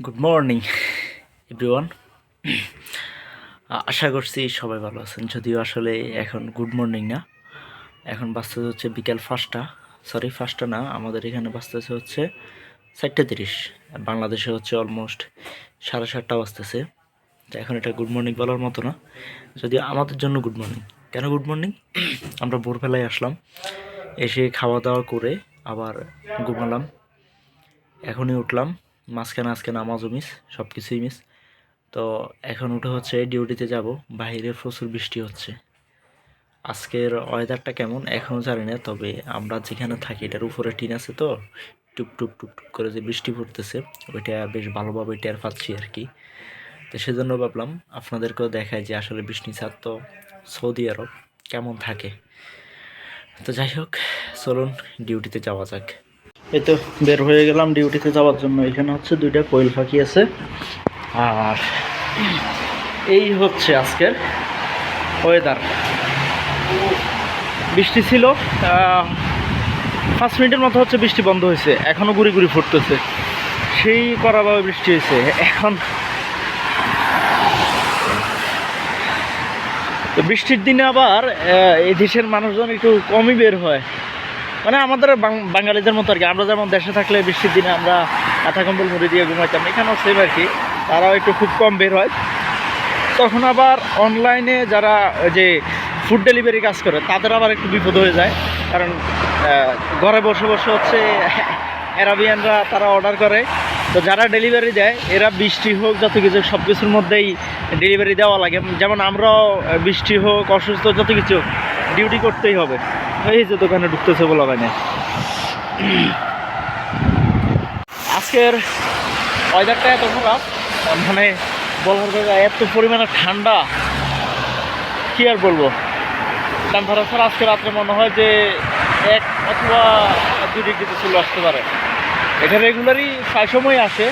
Good morning everyone. আশা করছি সবাই ভালো আছেন, যদিও আসলে এখন গুড মর্নিং না, এখন বাজতেছে হচ্ছে বিকাল 5টা। সরি, 5টা না, আমাদের এখানে বাজতেছে হচ্ছে 4:30। বাংলাদেশে হচ্ছে অলমোস্ট 7:30 বাজতেছে। তো এখন এটা গুড মর্নিং বলার মতো না, যদিও আমাদের জন্য গুড মর্নিং। কেন গুড মর্নিং? আমরা ভোরবেলায় আসলাম, এসে খাওয়া দাওয়া করে আবার ঘুমালাম, এখনই উঠলাম। মাঝখানে আজকে নামাজও মিস, সব কিছুই মিস। তো এখন উঠে হচ্ছে ডিউটিতে যাব। বাইরে প্রচুর বৃষ্টি হচ্ছে। আজকের ওয়েদারটা কেমন এখনও জানি না, তবে আমরা যেখানে থাকি এটার উপরে টিন আছে, তো টুপ টুপ টুপ টুপ করে যে বৃষ্টি পড়তেছে ওইটা বেশ ভালোভাবে টের পাচ্ছি আর কি। তো সেজন্য ভাবলাম আপনাদেরকেও দেখায় যে আসলে বৃষ্টি ছাড় তো সৌদি আরব কেমন থাকে। তো যাই হোক, চলুন ডিউটিতে যাওয়া যাক। এই তো বের হয়ে গেলাম ডিউটিতে যাওয়ার জন্য। এখানে হচ্ছে 2টা কোয়েল পাখি আছে, আর এই হচ্ছে আজকের ওয়েদার। বৃষ্টি ছিল, 5 মিনিটের মতো হচ্ছে বৃষ্টি বন্ধ হয়েছে, এখনও গুড়ি গুড়ি ফুটতেছে, সেই কড়াভাবে বৃষ্টি হয়েছে। এখন তো বৃষ্টির দিনে আবার এই দেশের মানুষজন একটু কমই বের হয়, মানে আমাদের বাঙালিদের মতো আর কি। আমরা যেমন দেশে থাকলে বৃষ্টির দিনে আমরা কাঁথা কম্বল মুড়ি দিয়ে ঘুমাইতাম, এখানেও সেম আর কি, তারাও একটু খুব কম বের হয়। তখন আবার অনলাইনে যারা যে ফুড ডেলিভারি কাজ করে তাদের আবার একটু বিপদ হয়ে যায়, কারণ ঘরে বসে বসে হচ্ছে অ্যারাবিয়ানরা তারা অর্ডার করে, তো যারা ডেলিভারি দেয় এরা বৃষ্টি হোক যত কিছু সব কিছুর মধ্যেই ডেলিভারি দেওয়া লাগে। যেমন আমরাও বৃষ্টি হোক অসুস্থ যত কিছু ডিউটি করতেই হবে। এই যে দোকানে ঢুকতেছে বলা হয় না। আজকের ওয়েদারটা এত খারাপ, মানে বলার জায়গা, এত পরিমাণে ঠান্ডা কি আর বলবো। টেম্পারেচার আজকে রাত্রে মনে হয় যে 1 অথবা 2 ডিগ্রিতে চলে আসতে পারে। এটা রেগুলারই প্রায় সময় আসে,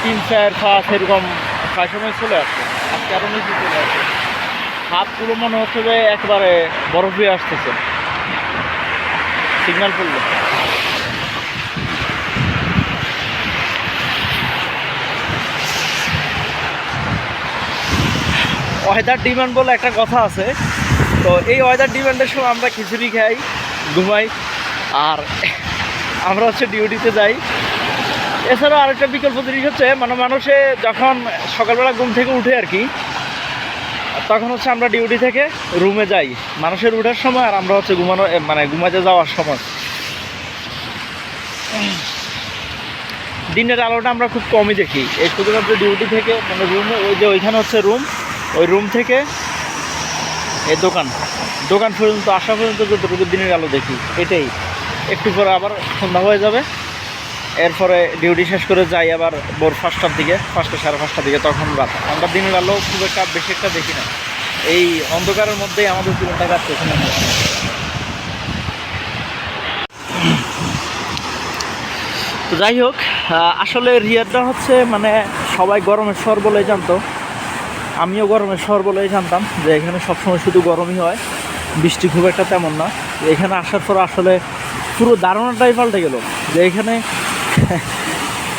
3, 4, 5 এরকম প্রায় সময় চলে আসে। আজকে আরও নিচে চলে আসে, হাতগুলো মনে হচ্ছে যে একবারে বরফ হয়ে আসতেছে। সিগন্যাল পড়লো। ওয়েদার ডিমান্ড বলে একটা কথা আছে, তো এই ওয়েদার ডিমান্ডের সময় আমরা খিচুড়ি খাই, ঘুমাই, আর আমরা হচ্ছে ডিউটিতে যাই। এছাড়াও আরেকটা বিকল্প জিনিস হচ্ছে, মানে মানুষে যখন সকালবেলা ঘুম থেকে উঠে আর কি, তখন হচ্ছে আমরা ডিউটি থেকে রুমে যাই মানুষের উঠার সময়, আর আমরা হচ্ছে ঘুমাতে যাওয়ার সময় দিনের আলোটা আমরা খুব কমই দেখি। এই শুধুমাত্র ডিউটি থেকে, মানে রুমে, ওই যে ওইখানে হচ্ছে রুম, ওই রুম থেকে এই দোকান পর্যন্ত আসা পর্যন্ত যতটুকু দিনের আলো দেখি, এটাই। একটু পরে আবার সন্ধ্যা হয়ে যাবে, এরপরে ডিউটি শেষ করে যাই আবার ভোর 5টার দিকে, 5টা, 5:30টার দিকে, তখন রাত। আমরা দিনের আলো খুব একটা বেশি একটা দেখি না, এই অন্ধকারের মধ্যেই আমাদের জীবনটা কাটছে এখানে। তো যাই হোক, আসলে রিয়াদটা হচ্ছে, মানে সবাই গরমের শহর বলেই জানতো, আমিও গরমের শহর বলেই জানতাম যে এখানে সবসময় শুধু গরমই হয়, বৃষ্টি খুব একটা তেমন না। এখানে আসার পর আসলে পুরো ধারণাটাই পাল্টে গেল যে এখানে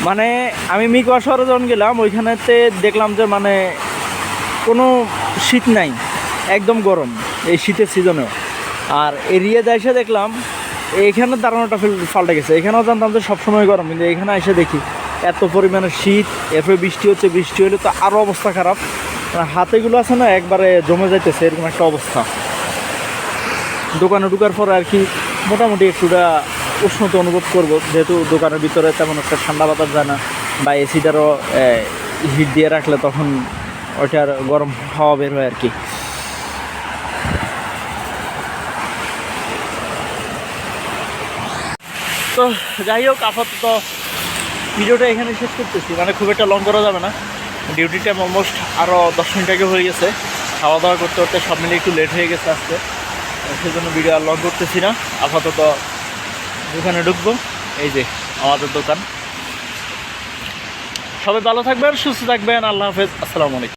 মানে আমি মিকোয়া শহরে যখন গেলাম ওইখানেতে দেখলাম যে মানে কোনো শীত নাই, একদম গরম এই শীতের সিজনেও। আর এরিয়াতে এসে দেখলাম এইখানের ধারণাটা পাল্টে গেছে। এখানেও জানতাম যে সবসময় গরম, কিন্তু এখানে এসে দেখি এত পরিমাণে শীত, এরপরে বৃষ্টি হচ্ছে, বৃষ্টি হলে তো আরও অবস্থা খারাপ, হাতেগুলো আছে না একবারে জমে যাইতেছে, এরকম একটা অবস্থা। দোকানে ঢুকার পর আর কি মোটামুটি একটুটা উষ্ণতা অনুভব করব, যেহেতু দোকানের ভিতরে তেমন একটা ঠান্ডা বাতাস যায় না, বা এসিটারও হিট দিয়ে রাখলে তখন ওইটার গরম হাওয়া বের হয় আর কি। তো যাই হোক, আপাতত ভিডিওটা এখানে শেষ করতেছি, মানে খুব একটা লং করা যাবে না। ডিউটি টাইম অলমোস্ট আরও 10 মিনিট আগে হয়ে গেছে, খাওয়া দাওয়া করতে করতে সব মিলে একটু লেট হয়ে গেছে আজকে, সেজন্য ভিডিও আর লং করতেছি না। আপাতত দোকানে ঢুকবো, এই যে আমাদের দোকান। সবাই ভালো থাকবেন, সুস্থ থাকবেন, আল্লাহ হাফেজ, আসসালামু আলাইকুম।